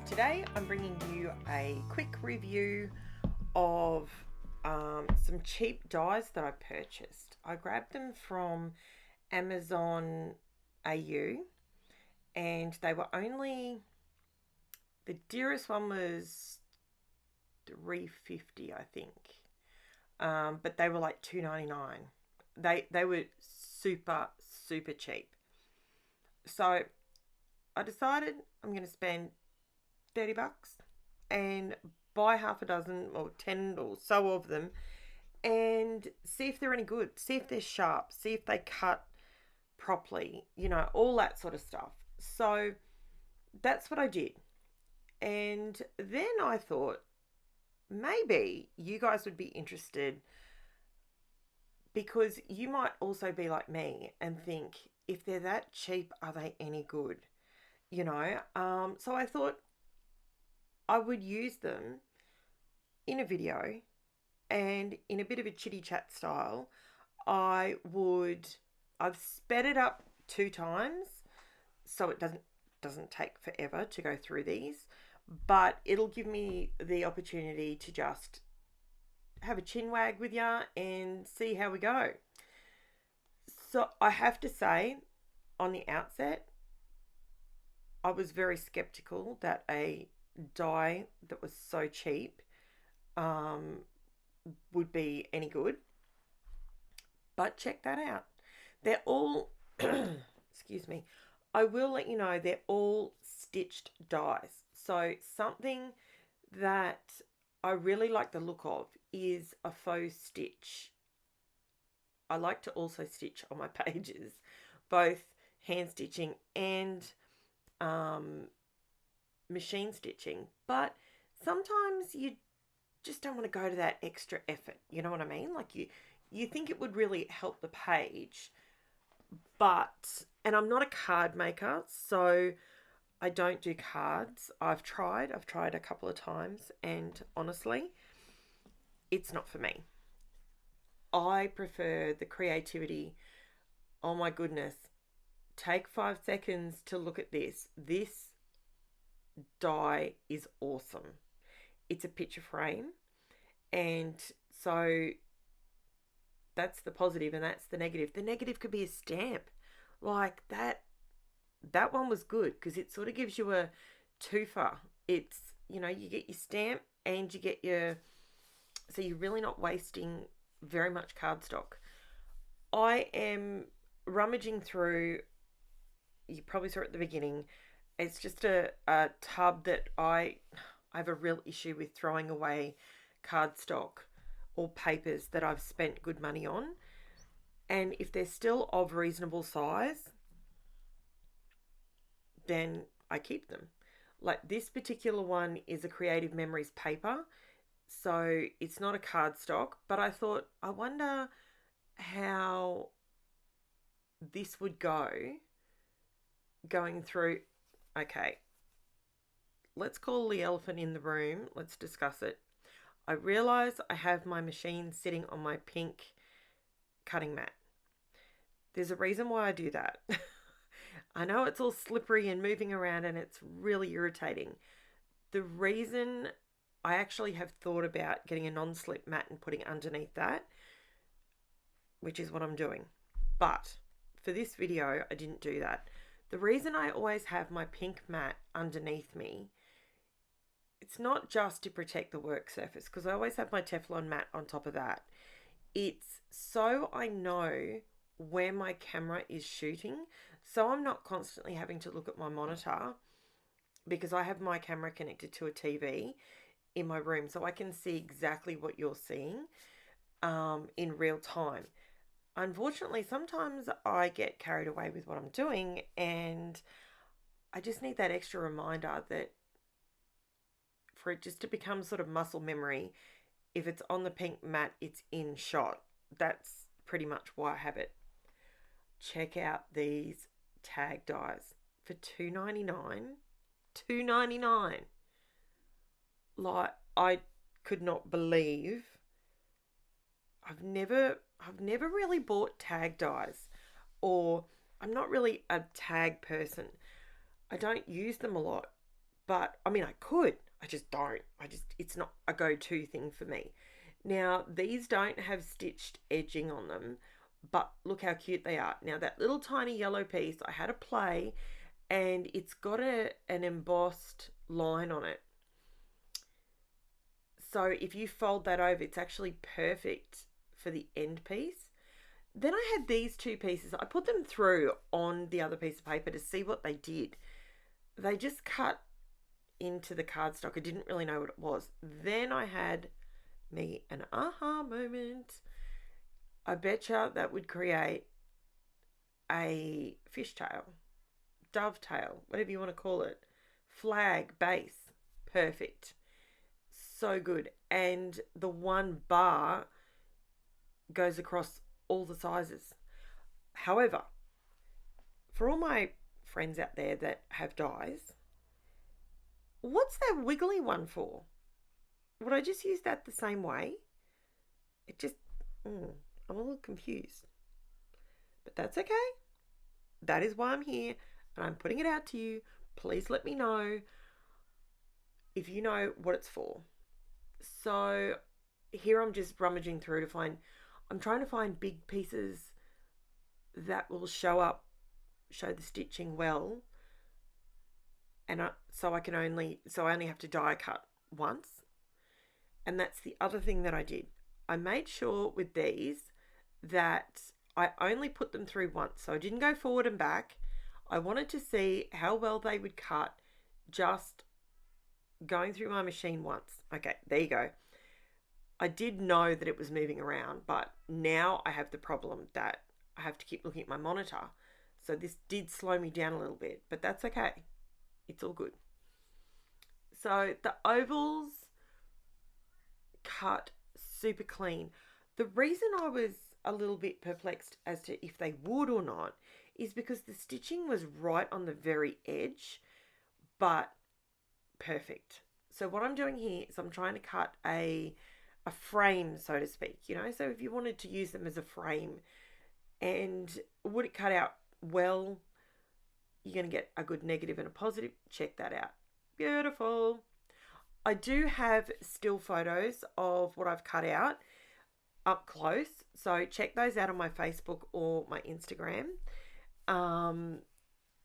Today I'm bringing you a quick review of some cheap dies that I purchased. I grabbed them from Amazon AU and they were only, the dearest one was $3.50 I think, but they were like $2.99. They were super cheap. So I decided I'm going to spend $30 and buy half a dozen or 10 or so of them and see if they're any good, see if they're sharp, see if they cut properly, all that sort of stuff. So that's what I did. And then I thought maybe you guys would be interested because you might also be like me and think, if they're that cheap, are they any good? So I thought I would use them in a video, and in a bit of a chitty chat style, I've sped it up 2 times so it doesn't take forever to go through these, but it'll give me the opportunity to just have a chin wag with ya and see how we go. So I have to say, on the outset, I was very skeptical that a die that was so cheap would be any good. But check that out. They're all, excuse me, I will let you know they're all stitched dies. So something that I really like the look of is a faux stitch. I like to also stitch on my pages, both hand stitching and machine stitching, but sometimes you just don't want to go to that extra effort. You know what I mean? Like you think it would really help the page, and I'm not a card maker, so I don't do cards. I've tried a couple of times, and honestly, it's not for me. I prefer the creativity. Oh my goodness. Take 5 seconds to look at this. This die is awesome. It's a picture frame, and so that's the positive and that's the negative. The negative could be a stamp. Like that one was good because it sort of gives you a twofer. It's, you get your stamp and you get so you're really not wasting very much cardstock. I am rummaging through, you probably saw it at the beginning, it's just a tub that I have a real issue with throwing away cardstock or papers that I've spent good money on. And if they're still of reasonable size, then I keep them. Like this particular one is a Creative Memories paper, so it's not a cardstock, but I thought, I wonder how this would go going through. Okay, let's call the elephant in the room. Let's discuss it. I realise I have my machine sitting on my pink cutting mat. There's a reason why I do that. I know it's all slippery and moving around and it's really irritating. The reason I actually have thought about getting a non-slip mat and putting underneath that, which is what I'm doing. But for this video, I didn't do that. The reason I always have my pink mat underneath me, it's not just to protect the work surface, because I always have my Teflon mat on top of that. It's so I know where my camera is shooting, so I'm not constantly having to look at my monitor, because I have my camera connected to a TV in my room, so I can see exactly what you're seeing in real time. Unfortunately, sometimes I get carried away with what I'm doing, and I just need that extra reminder that for it just to become sort of muscle memory, if it's on the pink mat, it's in shot. That's pretty much why I have it. Check out these tag dies for $2.99. $2.99. Like, I could not believe. I've never really bought tag dies, or I'm not really a tag person. I don't use them a lot, But I mean, I could. I just don't. It's not a go-to thing for me. Now, these don't have stitched edging on them, but look how cute they are. Now, that little tiny yellow piece, I had a play, and it's got an embossed line on it. So if you fold that over, it's actually perfect for the end piece. Then I had these two pieces. I put them through on the other piece of paper to see what they did. They just cut into the cardstock. I didn't really know what it was. Then I had me an aha moment. I betcha that would create a fishtail, dovetail, whatever you want to call it, flag, base. Perfect. So good. And the one bar goes across all the sizes. However, for all my friends out there that have dies, what's that wiggly one for? Would I just use that the same way? It just, I'm a little confused. But that's okay. That is why I'm here, and I'm putting it out to you. Please let me know if you know what it's for. So here I'm just rummaging through to find, I'm trying to find big pieces that will show the stitching well. And so I only have to die cut once. And that's the other thing that I did. I made sure with these that I only put them through once. So I didn't go forward and back. I wanted to see how well they would cut just going through my machine once. Okay, there you go. I did know that it was moving around, but now I have the problem that I have to keep looking at my monitor. So this did slow me down a little bit, but that's okay. It's all good. So the ovals cut super clean. The reason I was a little bit perplexed as to if they would or not is because the stitching was right on the very edge, but perfect. So what I'm doing here is I'm trying to cut a frame, so to speak, so if you wanted to use them as a frame, and would it cut out well, you're going to get a good negative and a positive. Check that out. Beautiful. I do have still photos of what I've cut out up close, so check those out on my Facebook or my Instagram,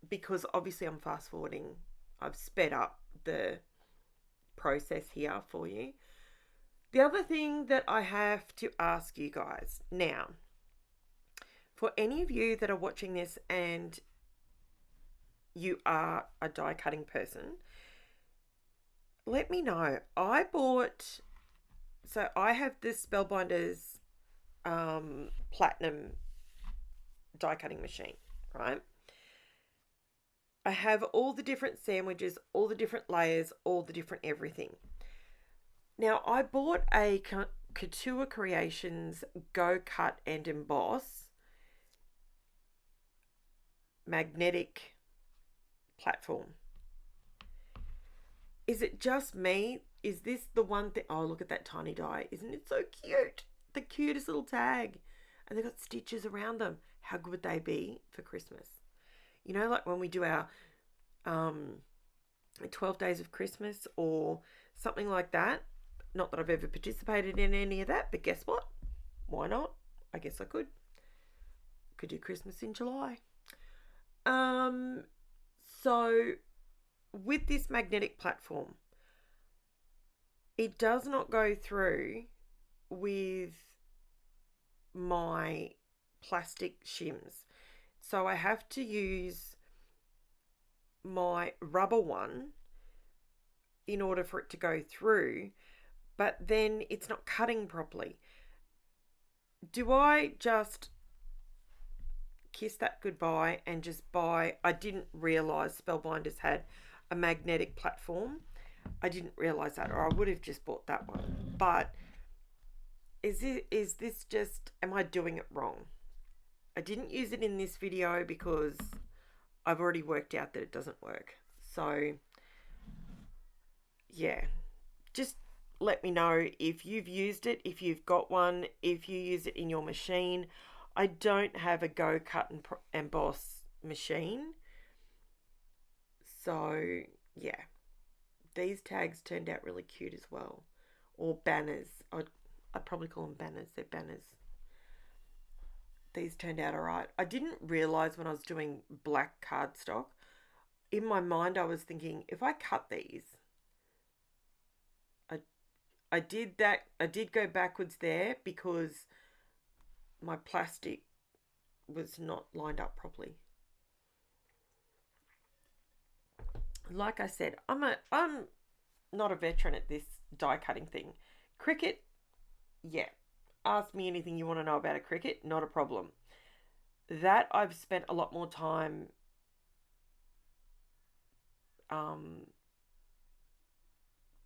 because obviously I'm fast forwarding. I've sped up the process here for you. The other thing that I have to ask you guys now, for any of you that are watching this and you are a die cutting person, let me know. I have this Spellbinders Platinum die cutting machine, right? I have all the different sandwiches, all the different layers, all the different everything. Now, I bought a Couture Creations Go Cut and Emboss magnetic platform. Is it just me? Is this the one thing? Oh, look at that tiny die. Isn't it so cute? The cutest little tag. And they've got stitches around them. How good would they be for Christmas? Like when we do our 12 Days of Christmas or something like that. Not that I've ever participated in any of that, but guess what? Why not? I guess I could. Could do Christmas in July. So with this magnetic platform, it does not go through with my plastic shims. So I have to use my rubber one in order for it to go through, but then it's not cutting properly. Do I just kiss that goodbye and just buy? I didn't realise Spellbinders had a magnetic platform. I didn't realise that, or I would have just bought that one. But is this just, am I doing it wrong? I didn't use it in this video because I've already worked out that it doesn't work. So yeah, just let me know if you've used it, if you've got one, if you use it in your machine. I don't have a Go Cut and Emboss machine. So yeah, these tags turned out really cute as well. Or banners. I'd probably call them banners. They're banners. These turned out alright. I didn't realise when I was doing black cardstock, in my mind I was thinking, if I cut these, I did that. I did go backwards there because my plastic was not lined up properly. Like I said, I'm not a veteran at this die cutting thing. Cricut, yeah. Ask me anything you want to know about a Cricut, not a problem. That I've spent a lot more time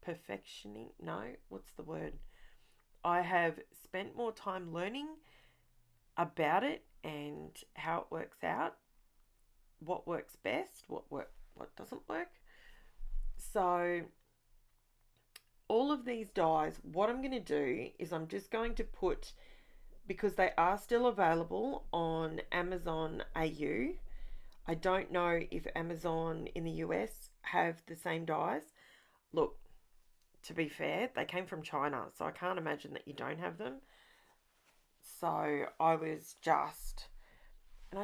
perfectioning. No, what's the word? I have spent more time learning about it and how it works out, what works best, what doesn't work. So all of these dies, what I'm going to do is I'm just going to put, because they are still available on Amazon AU. I don't know if Amazon in the US have the same dies. Look, to be fair, they came from China, so I can't imagine that you don't have them. So I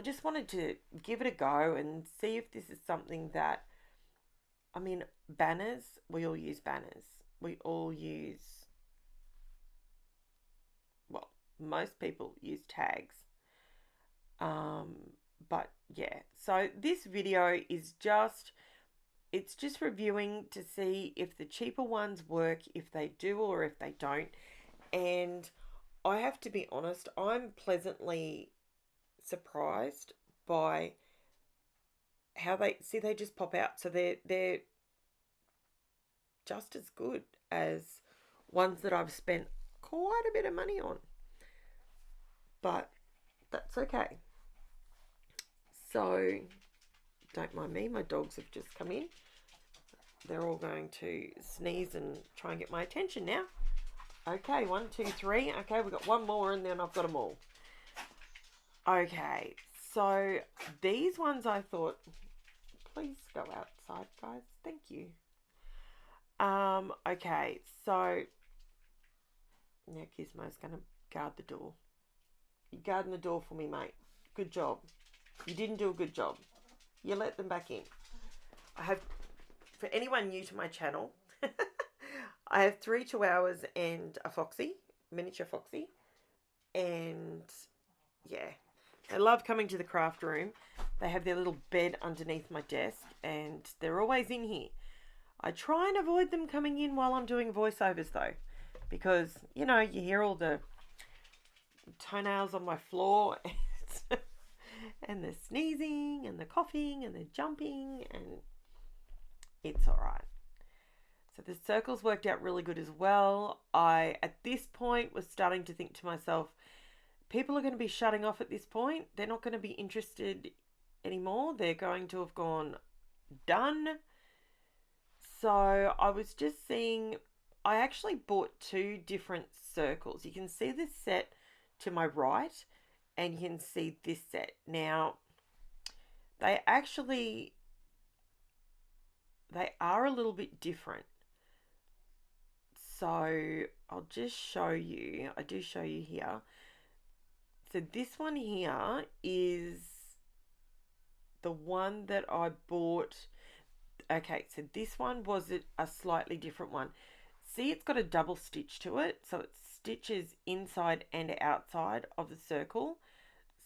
just wanted to give it a go and see if this is something that, I mean, banners, we all use banners. We all use, well, most people use tags. But yeah, so this video is it's just reviewing to see if the cheaper ones work, if they do or if they don't. And I have to be honest, I'm pleasantly surprised by how they just pop out. So they're just as good as ones that I've spent quite a bit of money on. But that's okay. So don't mind me, my dogs have just come in. They're all going to sneeze and try and get my attention now. Okay, 1, 2, 3. Okay, we've got one more and then I've got them all. Okay, so these ones I thought, please go outside, guys. Thank you. Okay, so now Gizmo's going to guard the door. You're guarding the door for me, mate. Good job. You didn't do a good job. You let them back in. I have, for anyone new to my channel, I have 3 chihuahuas and a foxy, miniature foxy. And yeah, they love coming to the craft room. They have their little bed underneath my desk and they're always in here. I try and avoid them coming in while I'm doing voiceovers though, because, you know, you hear all the toenails on my floor and the sneezing and the coughing and the jumping, and it's all right. So the circles worked out really good as well. I, at this point, was starting to think to myself, people are going to be shutting off at this point. They're not going to be interested anymore. They're going to have gone done. So I was just seeing, I actually bought 2 different circles. You can see this set to my right and you can see this set. Now, they are a little bit different. So I'll just show you. I do show you here. So this one here is the one that I bought. Okay, so this one was a slightly different one. See, it's got a double stitch to it. So it stitches inside and outside of the circle.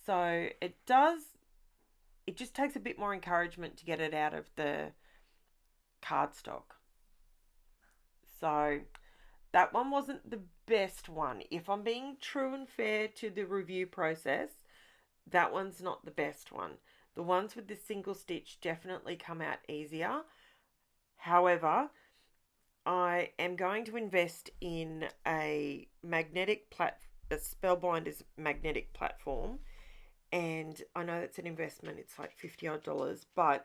So it just takes a bit more encouragement to get it out of the cardstock. So that one wasn't the best one. If I'm being true and fair to the review process, that one's not the best one. The ones with the single stitch definitely come out easier. However, I am going to invest in a Spellbinders magnetic platform. And I know that's an investment. It's like $50 odd, but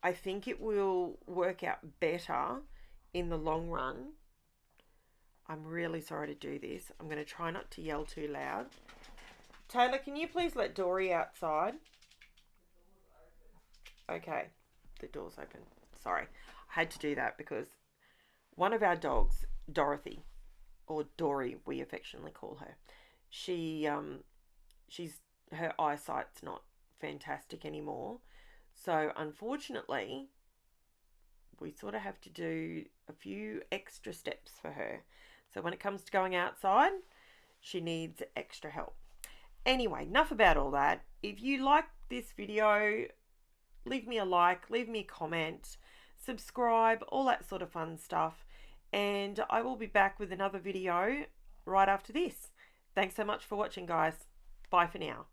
I think it will work out better in the long run. I'm really sorry to do this. I'm going to try not to yell too loud. Taylor, can you please let Dory outside? Okay, the door's open. Sorry, I had to do that because one of our dogs, Dorothy, or Dory, we affectionately call her, she she's her eyesight's not fantastic anymore. So unfortunately, we sort of have to do a few extra steps for her. So when it comes to going outside, she needs extra help. Anyway, enough about all that. If you like this video, leave me a like, leave me a comment, subscribe, all that sort of fun stuff. And I will be back with another video right after this. Thanks so much for watching, guys. Bye for now.